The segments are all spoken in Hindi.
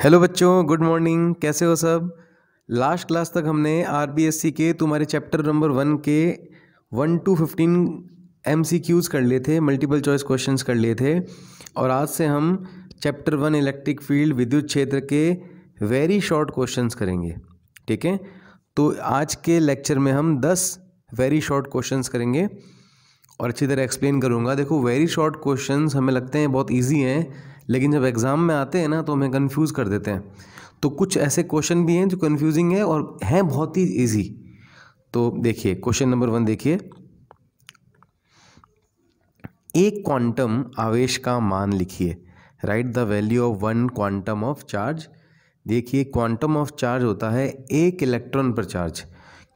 हेलो बच्चों, गुड मॉर्निंग। कैसे हो सब? लास्ट क्लास तक हमने आरबीएससी के तुम्हारे चैप्टर नंबर 1 के 1 to 15 MCQs कर लिए थे, मल्टीपल चॉइस क्वेश्चंस कर लिए थे। और आज से हम चैप्टर 1 इलेक्ट्रिक फील्ड विद्युत क्षेत्र के वेरी शॉर्ट क्वेश्चंस करेंगे। ठीक है, तो आज के लेक्चर में हम 10 वेरी शॉर्ट क्वेश्चंस करेंगे और अच्छी तरह एक्सप्लेन करूँगा। देखो, वेरी शॉर्ट क्वेश्चंस हमें लगते हैं बहुत इजी हैं, लेकिन जब एग्ज़ाम में आते हैं ना तो हमें कंफ्यूज कर देते हैं। तो कुछ ऐसे क्वेश्चन भी हैं जो कंफ्यूजिंग है और हैं बहुत ही इजी। तो देखिए, क्वेश्चन नंबर 1 देखिए। एक क्वांटम आवेश का मान लिखिए। Right the value of 1 quantum of charge. देखिए, क्वांटम ऑफ चार्ज होता है 1 इलेक्ट्रॉन पर चार्ज,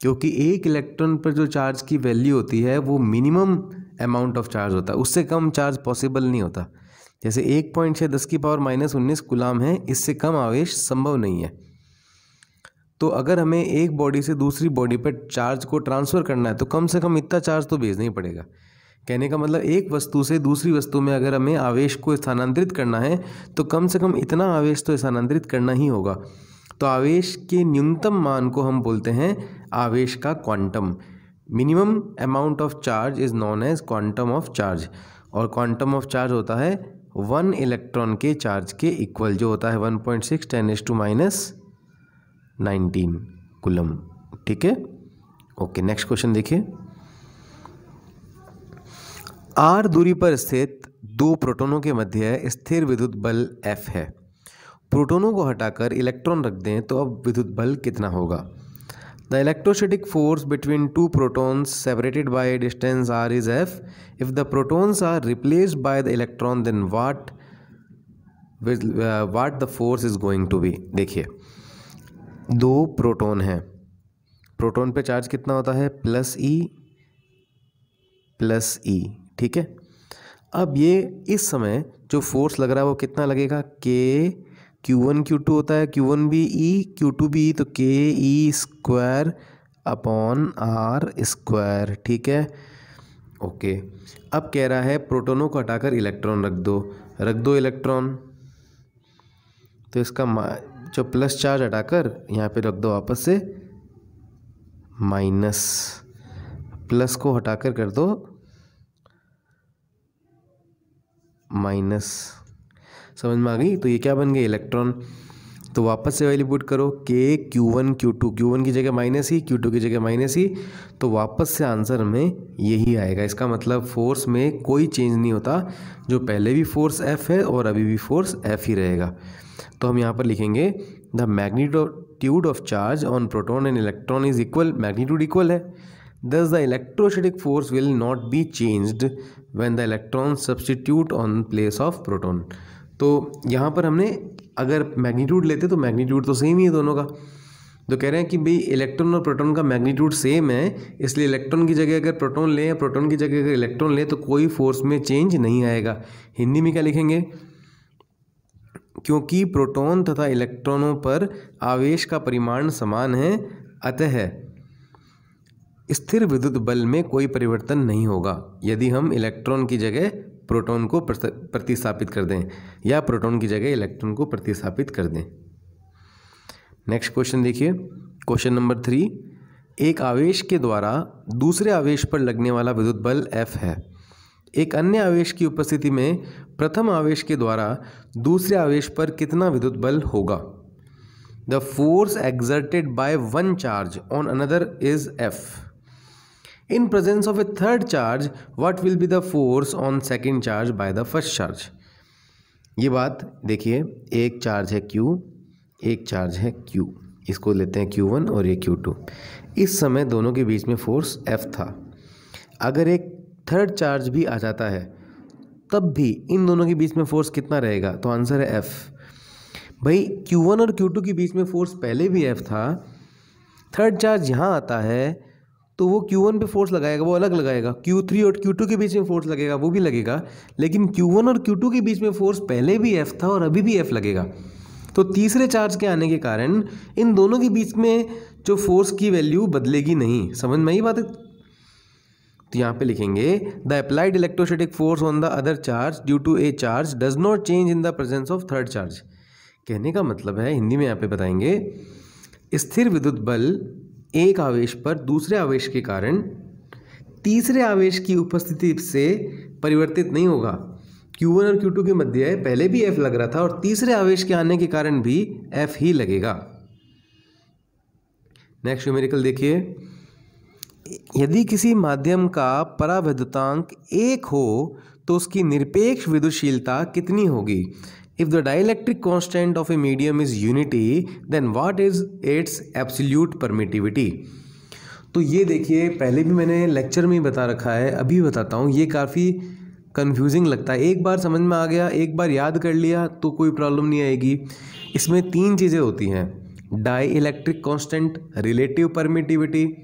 क्योंकि 1 इलेक्ट्रॉन पर जो चार्ज की वैल्यू होती है वो मिनिमम अमाउंट ऑफ चार्ज होता है, उससे कम चार्ज पॉसिबल नहीं होता। जैसे 1.6 10⁻⁻19 कूलाम है, इससे कम आवेश संभव नहीं है। तो अगर हमें एक बॉडी से दूसरी बॉडी पर चार्ज को ट्रांसफ़र करना है तो कम से कम इतना चार्ज तो भेजना ही पड़ेगा। कहने का मतलब, एक वस्तु से दूसरी वस्तु में अगर हमें आवेश को स्थानांतरित करना है तो कम से कम इतना आवेश तो स्थानांतरित करना ही होगा। तो आवेश के न्यूनतम मान को हम बोलते हैं आवेश का quantum. Minimum amount of charge is known as quantum of charge. और क्वांटम ऑफ चार्ज होता है 1 इलेक्ट्रॉन के चार्ज के इक्वल, जो होता है 1.6 10⁻⁻19 कूलम। ठीक है, ओके। नेक्स्ट क्वेश्चन देखिए। r दूरी पर स्थित 2 प्रोटॉनों के मध्य स्थिर विद्युत बल F है। प्रोटॉनों को हटाकर इलेक्ट्रॉन रख दें तो अब विद्युत बल कितना होगा? The electrostatic force between 2 protons separated by a distance r is F. If the protons are replaced by the electron, then what the force is going to be? देखिए, 2 प्रोटॉन हैं, प्रोटॉन पे चार्ज कितना होता है? प्लस ई। ठीक है, अब ये इस समय जो फोर्स लग रहा है वो कितना लगेगा? के Q1 Q2 होता है, Q1 भी E Q2 भी E, तो KE² अपॉन R²। ठीक है, ओके। अब कह रहा है प्रोटॉनों को हटाकर इलेक्ट्रॉन रख दो इलेक्ट्रॉन। तो इसका जो प्लस चार्ज हटाकर यहाँ पे रख दो वापस से माइनस, प्लस को हटाकर कर दो माइनस। समझ में आ गई? तो ये क्या बन गए? इलेक्ट्रॉन। तो वापस से वैल्यू पुट करो, के Q1 Q2, Q1 की जगह -E, Q2 की जगह -E, तो वापस से आंसर में यही आएगा। इसका मतलब फोर्स में कोई चेंज नहीं होता, जो पहले भी फोर्स F है और अभी भी फोर्स F ही रहेगा। तो हम यहाँ पर लिखेंगे the magnitude of charge on proton and electron is equal, magnitude equal है, thus the electrostatic force will not be changed when the electron substitute on place of proton. तो यहाँ पर हमने अगर मैग्नीट्यूड लेते तो मैग्नीट्यूड तो सेम ही है दोनों का। तो कह रहे हैं कि भाई इलेक्ट्रॉन और प्रोटॉन का मैग्नीट्यूड सेम है, इसलिए इलेक्ट्रॉन की जगह अगर प्रोटॉन लें या प्रोटॉन की जगह अगर इलेक्ट्रॉन लें तो कोई फोर्स में चेंज नहीं आएगा। हिंदी में क्या लिखेंगे? क्योंकि प्रोटॉन तथा इलेक्ट्रॉनों पर आवेश का परिमाण समान है, अतः स्थिर विद्युत बल में कोई परिवर्तन नहीं होगा यदि हम इलेक्ट्रॉन की जगह प्रोटॉन को प्रतिस्थापित कर दें या प्रोटॉन की जगह इलेक्ट्रॉन को प्रतिस्थापित कर दें। नेक्स्ट क्वेश्चन देखिए, क्वेश्चन नंबर 3। एक आवेश के द्वारा दूसरे आवेश पर लगने वाला विद्युत बल F है। एक अन्य आवेश की उपस्थिति में प्रथम आवेश के द्वारा दूसरे आवेश पर कितना विद्युत बल होगा? The force exerted by one charge on another is F. In presence of a third charge, what will be the force on second charge by the first charge? ये बात देखिए, एक चार्ज है Q, एक चार्ज है Q, इसको लेते हैं Q1 और ये Q2। इस समय दोनों के बीच में फोर्स F था। अगर एक थर्ड चार्ज भी आ जाता है तब भी इन दोनों के बीच में फोर्स कितना रहेगा? तो आंसर है F। भाई, Q1 और Q2 के बीच में फोर्स पहले भी F था, थर्ड चार्ज यहाँ आता है तो वो Q1 पे फोर्स लगाएगा, वो अलग लगाएगा। Q3 और Q2 के बीच में फोर्स लगेगा, वो भी लगेगा, लेकिन Q1 और Q2 के बीच में फोर्स पहले भी F था और अभी भी F लगेगा। तो तीसरे चार्ज के आने के कारण इन दोनों के बीच में जो फोर्स की वैल्यू बदलेगी नहीं। समझ में आई बात? तो यहाँ पे लिखेंगे the applied electrostatic force on the other charge due to a charge does not change in the presence of third charge. कहने का मतलब है, हिंदी में यहाँ पे बताएंगे, स्थिर विद्युत बल एक आवेश पर दूसरे आवेश के कारण तीसरे आवेश की उपस्थिति से परिवर्तित नहीं होगा। Q1 और Q2 के मध्य पहले भी F लग रहा था और तीसरे आवेश के आने के कारण भी F ही लगेगा। नेक्स्ट न्यूमेरिकल देखिए, यदि किसी माध्यम का परावैद्युतांक 1 हो तो उसकी निरपेक्ष विद्युतशीलता कितनी होगी? If the dielectric constant of a medium is unity, then what is its absolute permittivity? तो ये देखिए, पहले भी मैंने लेक्चर में ही बता रखा है, अभी बताता हूँ। ये काफ़ी कंफ्यूजिंग लगता है, एक बार समझ में आ गया, एक बार याद कर लिया तो कोई प्रॉब्लम नहीं आएगी। इसमें 3 चीज़ें होती हैं, dielectric constant, relative permittivity,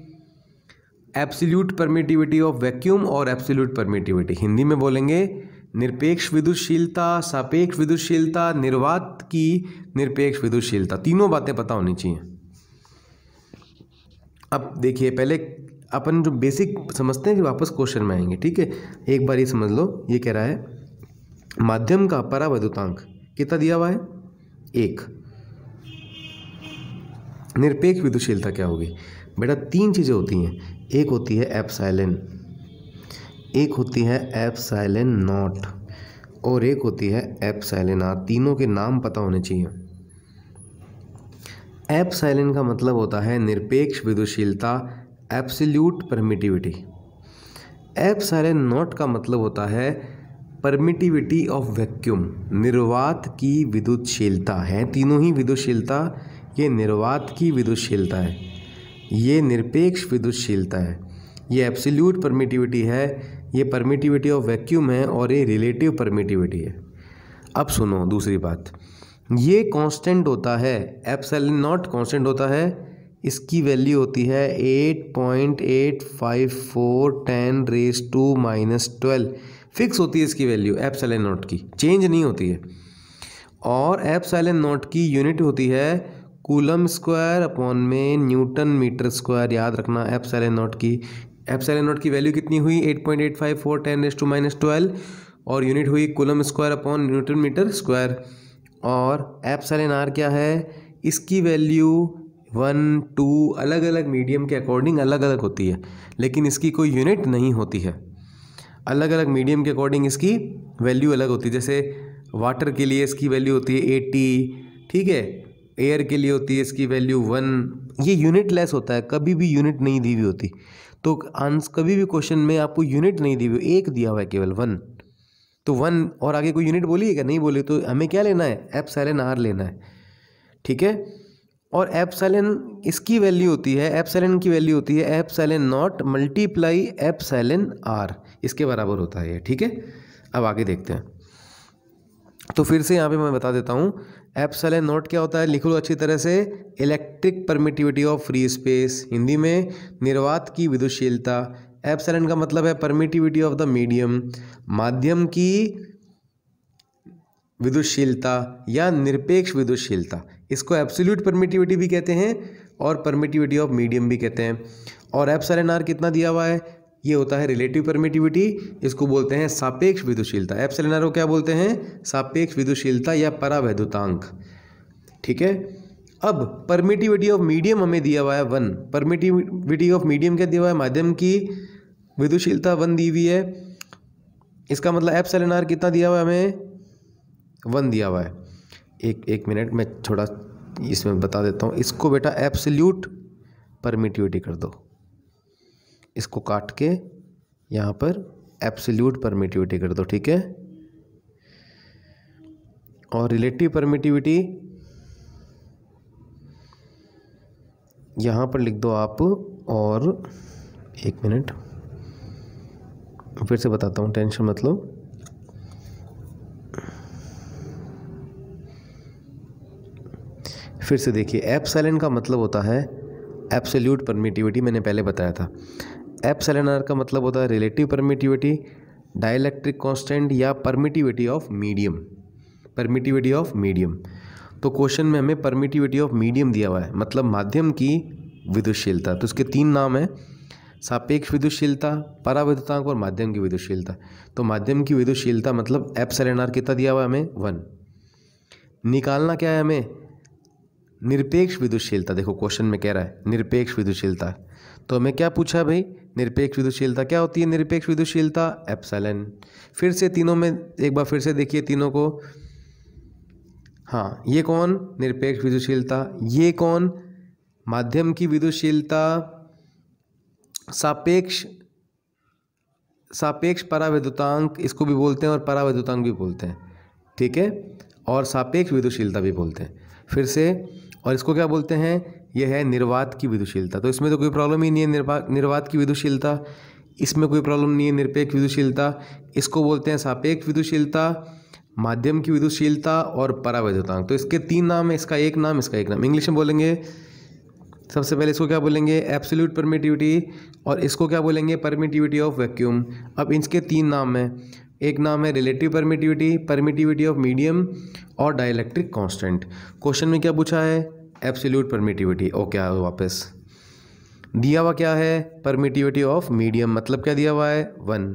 absolute permittivity of vacuum और एब्सोल्यूट परमिटिविटी। हिंदी में बोलेंगे निरपेक्ष विद्युतशीलता, सापेक्ष विद्युतशीलता, निर्वात की निरपेक्ष विद्युतशीलता। तीनों बातें पता होनी चाहिए। अब देखिए, पहले अपन जो बेसिक समझते हैं फिर वापस क्वेश्चन में आएंगे, ठीक है। एक बार ये समझ लो, ये कह रहा है माध्यम का परावैद्युतांक कितना दिया हुआ है? 1। निरपेक्ष विद्युतशीलता क्या होगी? बेटा 3 चीज़ें होती हैं, एक होती है एप्सिलॉन, एक होती है एप्सिलॉन नॉट और एक होती है एप्सिलॉन आर। तीनों के नाम पता होने चाहिए। एप्सिलॉन का मतलब होता है निरपेक्ष विद्युतशीलता, एब्सोल्यूट परमिटिविटी। एप्सिलॉन नॉट का मतलब होता है परमिटिविटी ऑफ वैक्यूम, निर्वात की विद्युतशीलता है। तीनों ही विद्युतशीलता, ये निर्वात की विद्युतशीलता है, ये निरपेक्ष विद्युतशीलता है, ये एब्सोल्यूट परमिटिविटी है, ये परमिटिविटी ऑफ वैक्यूम है और ये रिलेटिव परमिटिविटी है। अब सुनो दूसरी बात, ये कांस्टेंट होता है, एप्सिलॉन नॉट कांस्टेंट होता है, इसकी वैल्यू होती है 8.854 10⁻⁻12। फिक्स होती है इसकी वैल्यू एप्सिलॉन नॉट की, चेंज नहीं होती है। और एप्सिलॉन नॉट की यूनिट होती है कूलम स्क्वायर अपॉन में न्यूटन मीटर स्क्वायर। याद रखना एप्सिलॉन नॉट की, एप्सिलॉन नॉट की वैल्यू कितनी हुई? 8.854 10⁻⁻12 और यूनिट हुई coulomb square upon newton metre square. और एप्सिलॉन आर क्या है? इसकी वैल्यू 1, 2 अलग अलग मीडियम के अकॉर्डिंग अलग अलग होती है, लेकिन इसकी कोई यूनिट नहीं होती है। अलग अलग मीडियम के अकॉर्डिंग इसकी वैल्यू अलग होती है। जैसे वाटर के लिए इसकी वैल्यू होती है 80, ठीक है, एयर के लिए होती है इसकी वैल्यू 1। ये यूनिट लेस होता है, कभी भी यूनिट नहीं दी हुई होती। तो आंसर कभी भी क्वेश्चन में आपको यूनिट नहीं दी हुई, 1 दिया हुआ है केवल 1, तो 1 और आगे कोई यूनिट बोली है क्या? नहीं बोली। तो हमें क्या लेना है? एप्सिलॉन आर लेना है, ठीक है। और एप्सिलॉन इसकी वैल्यू होती है, एप्सिलॉन की वैल्यू होती है epsilon naught multiply epsilon R, इसके बराबर होता है ये, ठीक है। अब आगे देखते हैं। तो फिर से यहाँ पे मैं बता देता हूँ, एप्सिलॉन नॉट क्या होता है, लिख लो अच्छी तरह से, electric permittivity of free space, Hindi में निर्वात की विद्युतशीलता। एप्सिलॉन का मतलब है परमिटिविटी ऑफ द मीडियम, माध्यम की विद्युतशीलता या निरपेक्ष विद्युतशीलता। इसको एब्सोल्यूट परमिटिविटी भी कहते हैं और परमिटिविटी ऑफ मीडियम भी कहते हैं। और एप्सिलॉन आर कितना दिया हुआ है? ये होता है रिलेटिव परमिटिविटी, इसको बोलते हैं सापेक्ष विद्युतशीलता। एप्सिलॉन आर को क्या बोलते हैं? सापेक्ष विद्युतशीलता या परावैद्युतांक, ठीक है। अब परमिटिविटी ऑफ मीडियम हमें दिया हुआ है 1। परमिटिविटी ऑफ मीडियम क्या दिया हुआ है? माध्यम की विद्युतशीलता 1 दी हुई है। इसका मतलब एप्सिलॉन आर कितना दिया हुआ है? हमें 1 दिया हुआ है। एक मिनट में थोड़ा इसमें बता देता हूँ। इसको बेटा एब्सोल्यूट परमिटिविटी कर दो, इसको काट के यहाँ पर एब्सोल्यूट परमिटिविटी कर दो, ठीक है। और रिलेटिव परमिटिविटी यहाँ पर लिख दो आप। और एक मिनट फिर से बताता हूँ, टेंशन मत लो। फिर से देखिए, एप्सिलॉन का मतलब होता है एब्सोल्यूट परमिटिविटी, मैंने पहले बताया था। एप्सिलॉन आर का मतलब होता है रिलेटिव परमिटिविटी, डाइलेक्ट्रिक कांस्टेंट या permittivity of medium, permittivity of medium. तो क्वेश्चन में हमें परमिटिविटी ऑफ मीडियम दिया हुआ है, मतलब माध्यम की विद्युतशीलता। तो इसके 3 नाम हैं, सापेक्ष विद्युतशीलता, परावैद्युतांक और माध्यम की विद्युतशीलता। तो माध्यम की विद्युतशीलता मतलब एप्सिलॉन आर कितना दिया हुआ है हमें? 1। निकालना क्या है हमें, निरपेक्ष विद्युतशीलता। देखो क्वेश्चन में कह रहा है निरपेक्ष विद्युतशीलता, तो हमें क्या पूछा भाई, निरपेक्ष विद्युतशीलता क्या होती है, निरपेक्ष विद्युतशीलता एप्सिलॉन। फिर से तीनों में एक बार फिर से देखिए तीनों को, हाँ ये कौन निरपेक्ष विद्युतशीलता, ये कौन माध्यम की विद्युतशीलता, सापेक्ष परावैद्युतांक इसको भी बोलते हैं और परावैद्युतांक भी बोलते हैं, ठीक है, और सापेक्ष विद्युतशीलता भी बोलते हैं फिर से, और इसको क्या बोलते हैं, यह है निर्वात की विद्युतशीलता। तो इसमें तो कोई प्रॉब्लम ही नहीं है, निर्वात की विद्युतशीलता, इसमें कोई प्रॉब्लम नहीं है, निरपेक्ष विद्युतशीलता, इसको बोलते हैं सापेक्ष विद्युतशीलता, माध्यम की विद्युतशीलता और परावैद्युतांक। तो इसके तीन नाम है, इसका एक नाम, इसका एक नाम। इंग्लिश में बोलेंगे सबसे पहले इसको क्या बोलेंगे, एब्सोल्यूट परमिटिविटी, और इसको क्या बोलेंगे, परमिटिविटी ऑफ वैक्यूम। अब इसके तीन नाम हैं, एक नाम है relative permittivity, permittivity of medium और डाइलेक्ट्रिक कांस्टेंट। क्वेश्चन में क्या पूछा है, एब्सोल्यूट परमिटिविटी, ओके आओ वापस, दिया हुआ क्या है, परमिटिविटी ऑफ मीडियम, मतलब क्या दिया हुआ है 1।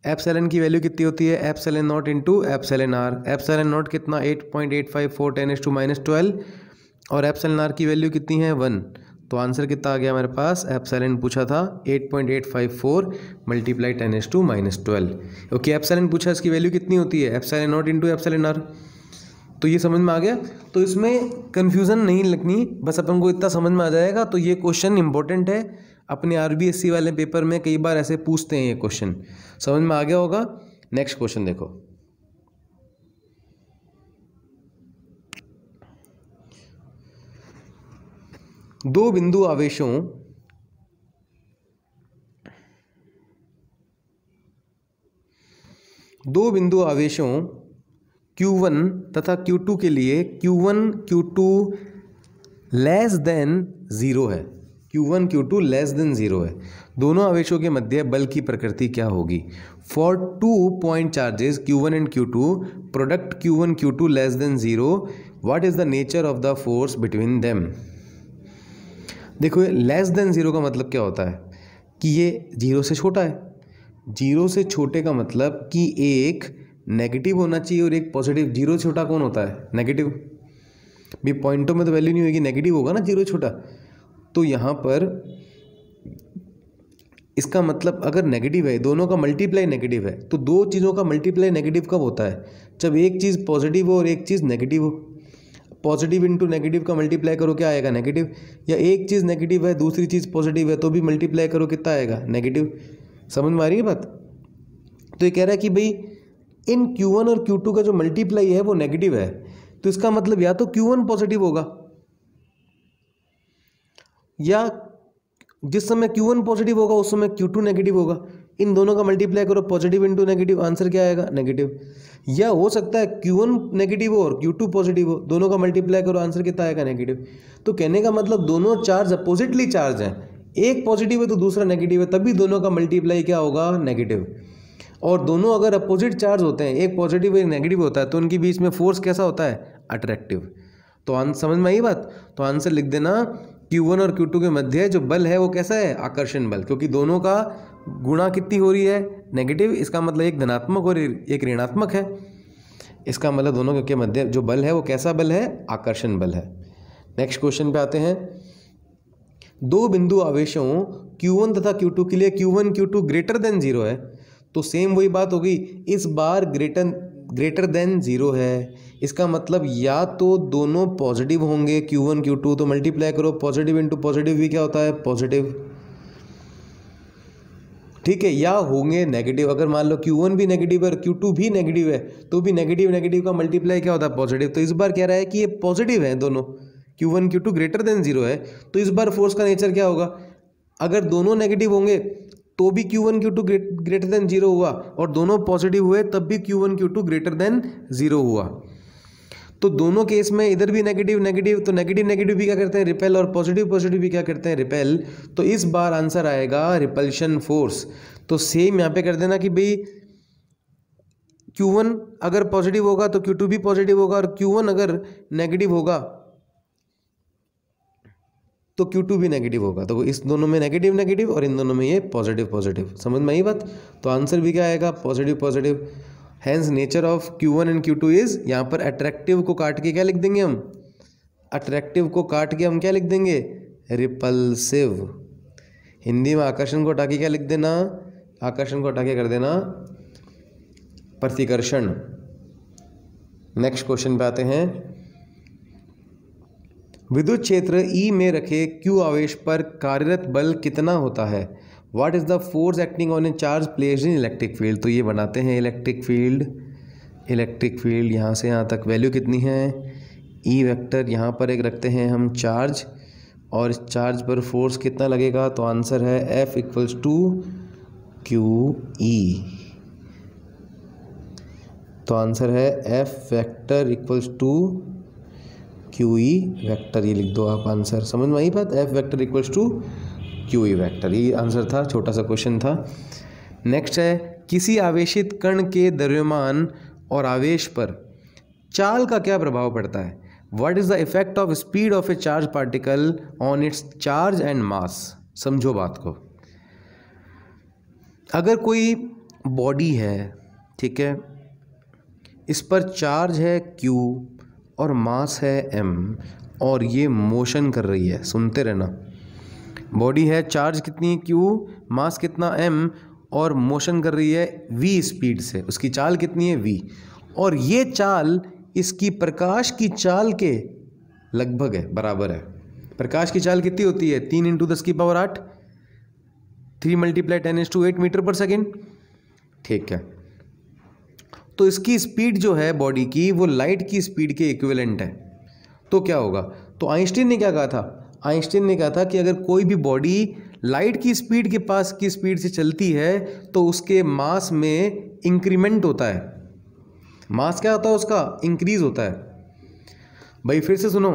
एप्सिलॉन की वैल्यू कितनी होती है, epsilon naught into epsilon R. Epsilon naught कितना 8.854 10⁻⁻12 और एप्सिलॉन आर की वैल्यू कितनी है 1। तो आंसर कितना आ गया हमारे पास, एप्सिलॉन पूछा था 8.854 × 10⁻12। ओके एप्सिलॉन पूछा, इसकी वैल्यू कितनी होती है, epsilon naught into epsilon R. तो ये समझ में आ गया, तो इसमें कन्फ्यूज़न नहीं लगनी, बस अपन को इतना समझ में आ जाएगा। तो ये क्वेश्चन इंपॉर्टेंट है, अपने RBSc वाले पेपर में कई बार ऐसे पूछते हैं, ये क्वेश्चन समझ में आ गया होगा। नेक्स्ट क्वेश्चन देखो, दो बिंदु आवेशों Q1 तथा Q2 के लिए Q1 Q2 लेस देन 0 है, Q1 Q2 लेस देन 0 है। दोनों आवेशों के मध्य बल की प्रकृति क्या होगी। For 2 point charges Q1 and Q2 product Q1 Q2 less than 0 what is the nature of the force between them. देखो लेस देन 0 का मतलब क्या होता है कि ये 0 से छोटा है। 0 से छोटे का मतलब कि एक नेगेटिव होना चाहिए और एक पॉजिटिव। 0 छोटा कौन होता है, नेगेटिव। भी पॉइंटों में तो वैल्यू नहीं होगी, नेगेटिव होगा ना 0 छोटा। तो यहाँ पर इसका मतलब अगर नेगेटिव है, दोनों का मल्टीप्लाई नेगेटिव है, तो दो चीज़ों का मल्टीप्लाई नेगेटिव कब होता है, जब एक चीज़ पॉजिटिव हो और एक चीज़ नेगेटिव हो। पॉजिटिव इंटू नेगेटिव का मल्टीप्लाई करो क्या आएगा, नेगेटिव। या एक चीज़ नेगेटिव है दूसरी चीज़ पॉजिटिव है तो भी मल्टीप्लाई करो कितना आएगा, नेगेटिव। समझ में आ रही है बात। तो ये कह रहा है कि भाई इन Q1 और Q2 का जो मल्टीप्लाई है वो नेगेटिव है, तो इसका मतलब या तो Q1 पॉजिटिव होगा या जिस समय Q1 पॉजिटिव होगा उस समय Q2 नेगेटिव होगा। इन दोनों का मल्टीप्लाई करो, पॉजिटिव इंटू नेगेटिव, आंसर क्या आएगा, नेगेटिव। या हो सकता है Q1 नेगेटिव हो और Q2 पॉजिटिव हो, दोनों का मल्टीप्लाई करो, आंसर कितना आएगा, नेगेटिव। तो कहने का मतलब दोनों चार्ज अपोजिटली चार्ज हैं, एक पॉजिटिव है तो दूसरा नेगेटिव है, तभी दोनों का मल्टीप्लाई क्या होगा, नेगेटिव। और दोनों अगर अपोजिट चार्ज होते हैं, एक पॉजिटिव एक नेगेटिव होता है, तो उनके बीच में फोर्स कैसा होता है, अट्रैक्टिव। तो समझ में आई बात। तो आंसर लिख देना, Q1 और Q2 के मध्य जो बल है वो कैसा है, आकर्षण बल, क्योंकि दोनों का गुणा कितनी हो रही है, नेगेटिव। इसका मतलब एक धनात्मक और एक ऋणात्मक है, इसका मतलब दोनों के मध्य जो बल है वो कैसा बल है, आकर्षण बल है। नेक्स्ट क्वेश्चन पे आते हैं। दो बिंदु आवेशों Q1 तथा Q2 के लिए Q1 Q2 ग्रेटर देन 0 है, तो सेम वही बात होगी, इस बार ग्रेटर देन 0 है। इसका मतलब या तो दोनों पॉजिटिव होंगे Q1 Q2, तो मल्टीप्लाई करो, पॉजिटिव इंटू पॉजिटिव भी क्या होता है, पॉजिटिव, ठीक है। या होंगे नेगेटिव, अगर मान लो Q1 भी नेगेटिव है और Q2 भी नेगेटिव है, तो भी नेगेटिव नेगेटिव का मल्टीप्लाई क्या होता है, पॉजिटिव। तो इस बार कह रहा है कि ये पॉजिटिव है दोनों, Q1 Q2 ग्रेटर देन 0 है, तो इस बार फोर्स का नेचर क्या होगा, अगर दोनों नेगेटिव होंगे तो भी Q1 Q2 ग्रेटर देन 0 हुआ, और दोनों पॉजिटिव हुए तब भी Q1 Q2 ग्रेटर देन 0 हुआ। तो दोनों केस में इधर भी नेगेटिव नेगेटिव, तो नेगेटिव नेगेटिव भी क्या करते हैं, रिपेल, और पॉजिटिव पॉजिटिव भी क्या करते हैं, रिपेल। तो इस बार आंसर आएगा रिपल्शन फोर्स। तो सेम यहाँ पे कर देना कि भाई Q1 अगर पॉजिटिव होगा तो Q2 भी पॉजिटिव होगा, और Q1 अगर नेगेटिव होगा तो Q2 भी नेगेटिव होगा। तो इस दोनों में नेगेटिव नेगेटिव और इन दोनों में ये पॉजिटिव पॉजिटिव। समझ में आई बात। तो आंसर भी क्या आएगा, positive positive, hence nature of Q1 and Q2 is, यहाँ पर अट्रैक्टिव को काट के क्या लिख देंगे हम, अट्रैक्टिव को काट के हम क्या लिख देंगे, रिपल्सिव। हिंदी में आकर्षण को हटा के क्या लिख देना, आकर्षण को हटा के कर देना प्रतिकर्षण। नेक्स्ट क्वेश्चन पे आते हैं। विद्युत क्षेत्र E में रखे Q आवेश पर कार्यरत बल कितना होता है। What is the force acting on A charge placed in electric field. तो ये बनाते हैं इलेक्ट्रिक फील्ड यहाँ से यहाँ तक वैल्यू कितनी है, E वेक्टर, यहाँ पर एक रखते हैं हम चार्ज, और इस चार्ज पर फोर्स कितना लगेगा, तो आंसर है F इक्वल्स टू QE। तो आंसर है F vector equals to QE vector, ये लिख दो आप आंसर। समझ में आई बात, F vector equals to QE vector, ये आंसर था, छोटा सा क्वेश्चन था। नेक्स्ट है, किसी आवेशित कण के द्रव्यमान और आवेश पर चाल का क्या प्रभाव पड़ता है। What is the effect of speed of A charge particle on it's charge and mass. समझो बात को, अगर कोई बॉडी है, ठीक है, इस पर चार्ज है Q और मास है M, और ये मोशन कर रही है, सुनते रहना, बॉडी है, चार्ज कितनी है Q, मास कितना M, और मोशन कर रही है V स्पीड से, उसकी चाल कितनी है V, और ये चाल इसकी प्रकाश की चाल के लगभग है, बराबर है। प्रकाश की चाल कितनी होती है, 3 × 10⁸, 3 × 10⁸ मीटर पर सेकेंड, ठीक है। तो इसकी स्पीड जो है बॉडी की, वो लाइट की स्पीड के इक्विवेलेंट है। तो क्या होगा, तो आइंस्टीन ने क्या कहा था, आइंस्टीन ने कहा था कि अगर कोई भी बॉडी लाइट की स्पीड के पास की स्पीड से चलती है तो उसके मास में इंक्रीमेंट होता है। मास क्या होता है उसका, इंक्रीज होता है। भाई फिर से सुनो,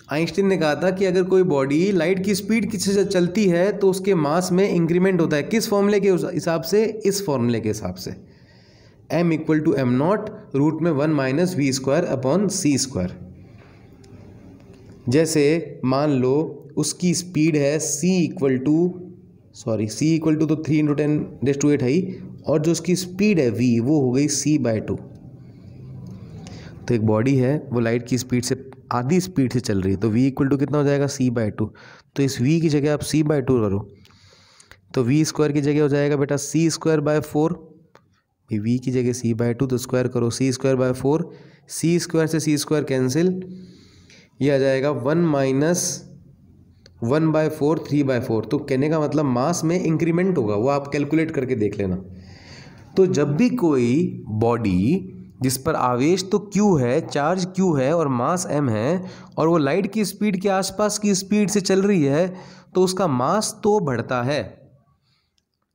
आइंस्टीन ने कहा था कि अगर कोई बॉडी लाइट की स्पीड से चलती है तो उसके मास में इंक्रीमेंट होता है। किस फॉर्मूले के हिसाब से, इस फॉर्मूले के हिसाब से, m equal to m0 root में 1 - v²/c²। जैसे मान लो उसकी स्पीड है c इक्वल टू तो 3 × 10⁸ है ही, और जो उसकी स्पीड है v वो हो गई c/2। तो एक बॉडी है वो लाइट की स्पीड से आधी स्पीड से चल रही है, तो v इक्वल टू कितना हो जाएगा, c/2। तो इस v की जगह आप c/2 करो, तो v² की जगह हो जाएगा बेटा c²/4। v की जगह c/2 तो स्क्वायर करो, c²/4, c² से c² कैंसिल, ये आ जाएगा 1 - 1/4 3/4। तो कहने का मतलब मास में इंक्रीमेंट होगा, वो आप कैलकुलेट करके देख लेना। तो जब भी कोई बॉडी जिस पर आवेश तो Q है, चार्ज Q है और मास M है, और वो लाइट की स्पीड के आसपास की स्पीड से चल रही है, तो उसका मास तो बढ़ता है,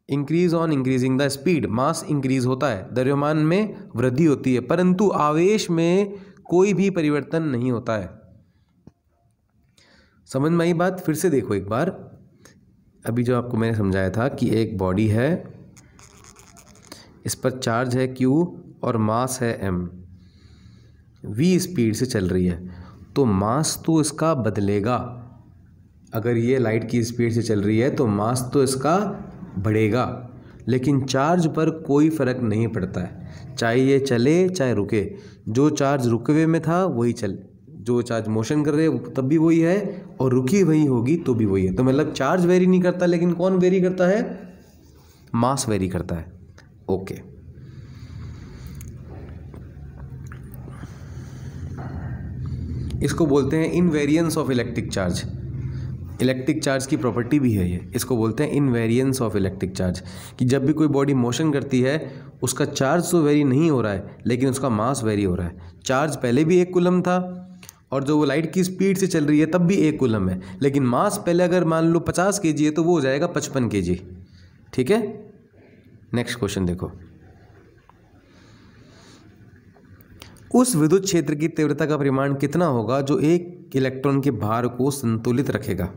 increase on increasing the speed, mass increase होता है, द्रव्यमान में वृद्धि होती है, परंतु आवेश में कोई भी परिवर्तन नहीं होता है। समझ में आई बात, फिर से देखो एक बार, अभी जो आपको मैंने समझाया था कि एक बॉडी है, इस पर चार्ज है Q और मास है M, v स्पीड से चल रही है, तो मास तो इसका बदलेगा। अगर ये लाइट की स्पीड से चल रही है तो मास तो इसका बढ़ेगा, लेकिन चार्ज पर कोई फर्क नहीं पड़ता है, चाहे ये चले चाहे रुके। जो चार्ज रुके हुए में था वही जो चार्ज मोशन कर रहे हैं तब भी वही है, और रुकी वही होगी तो भी वही है। तो मतलब चार्ज वेरी नहीं करता, लेकिन कौन वेरी करता है, मास वेरी करता है। ओके, इसको बोलते हैं invariance of electric charge. Electric charge की प्रॉपर्टी भी है ये, इसको बोलते हैं इनवेरिएंस ऑफ इलेक्ट्रिक चार्ज, कि जब भी कोई बॉडी मोशन करती है उसका चार्ज तो वेरी नहीं हो रहा है, लेकिन उसका मास वेरी हो रहा है। चार्ज पहले भी 1 कूलम था, और जो वो लाइट की स्पीड से चल रही है तब भी 1 कूलम है, लेकिन मास पहले अगर मान लो 50 kg है तो वो हो जाएगा 55 kg। ठीक है, नेक्स्ट क्वेश्चन देखो, उस विद्युत क्षेत्र की तीव्रता का परिमाण कितना होगा जो एक इलेक्ट्रॉन के भार को संतुलित रखेगा।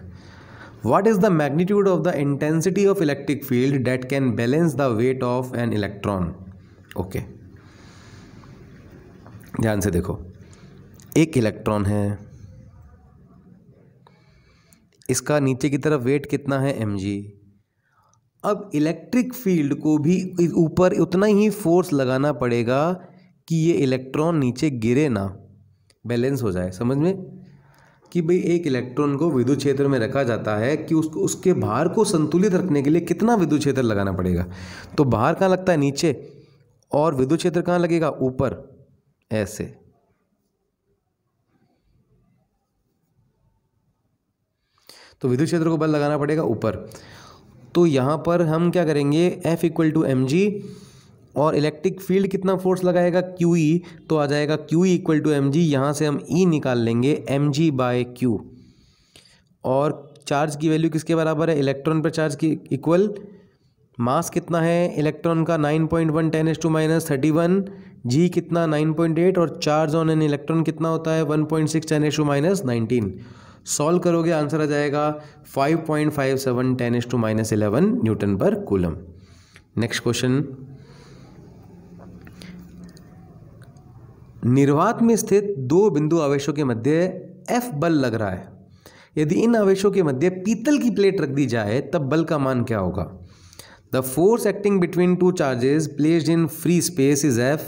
What is the magnitude of the intensity of electric field that can balance the weight of an electron. Okay, ध्यान से देखो, एक इलेक्ट्रॉन है, इसका नीचे की तरफ वेट कितना है mg, अब इलेक्ट्रिक फील्ड को भी ऊपर उतना ही फोर्स लगाना पड़ेगा कि ये इलेक्ट्रॉन नीचे गिरे ना, बैलेंस हो जाए। समझ में कि भाई एक इलेक्ट्रॉन को विद्युत क्षेत्र में रखा जाता है कि उसके भार को संतुलित रखने के लिए कितना विद्युत क्षेत्र लगाना पड़ेगा। तो भार कहाँ लगता है? नीचे। और विद्युत क्षेत्र कहाँ लगेगा? ऊपर, ऐसे। तो विद्युत क्षेत्र को बल लगाना पड़ेगा ऊपर। तो यहाँ पर हम क्या करेंगे, F = mg, और इलेक्ट्रिक फील्ड कितना फोर्स लगाएगा? QE, तो आ जाएगा QE = mg। यहाँ से हम E निकाल लेंगे, mg/q। और चार्ज की वैल्यू किसके बराबर है? इलेक्ट्रॉन पर चार्ज की इक्वल। मास कितना है इलेक्ट्रॉन का? 9.1 10⁻31। जी कितना? 9.8। और चार्ज ऑन एन इलेक्ट्रॉन कितना होता है? 1.6 10⁻19। सॉल्व करोगे आंसर आ जाएगा 5.57 10⁻11 न्यूटन पर कूलम। नेक्स्ट क्वेश्चन, निर्वात में स्थित दो बिंदु आवेशों के मध्य F बल लग रहा है। यदि इन आवेशों के मध्य पीतल की प्लेट रख दी जाए तब बल का मान क्या होगा? The force acting between two charges placed in free space is F।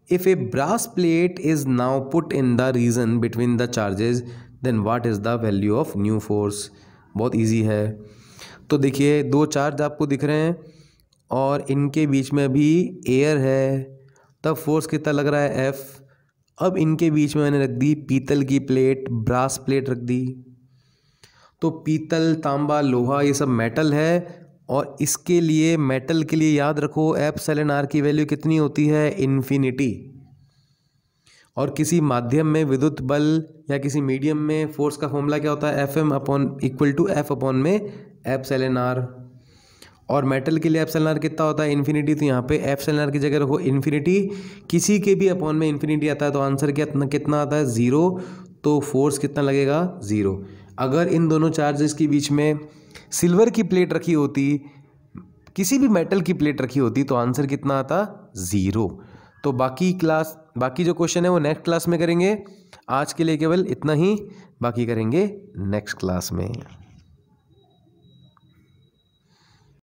If a brass plate is now put in the region between the charges then what is the value of new force? बहुत इजी है। तो देखिए, दो चार्ज आपको दिख रहे हैं और इनके बीच में भी एयर है, तब फोर्स कितना लग रहा है? F। अब इनके बीच में मैंने रख दी पीतल की प्लेट, ब्रास प्लेट रख दी। तो पीतल, तांबा, लोहा ये सब मेटल है, और इसके लिए मेटल के लिए याद रखो F∠R की वैल्यू कितनी होती है? इन्फिनिटी। और किसी माध्यम में विद्युत बल या किसी मीडियम में फोर्स का फॉर्मूला क्या होता है? F∠R। और मेटल के लिए एप्सिलॉन कितना होता है? इन्फिनिटी। तो यहाँ पे एप्सिलॉन की जगह रखो इन्फिनिटी। किसी के भी अपॉन में इन्फिनिटी आता है तो आंसर कितना आता है? 0। तो फोर्स कितना लगेगा? 0। अगर इन दोनों चार्जेस के बीच में सिल्वर की प्लेट रखी होती, किसी भी मेटल की प्लेट रखी होती, तो आंसर कितना आता? 0। तो बाकी जो क्वेश्चन है वो नेक्स्ट क्लास में करेंगे। आज के लिए केवल इतना ही, बाकी करेंगे नेक्स्ट क्लास में।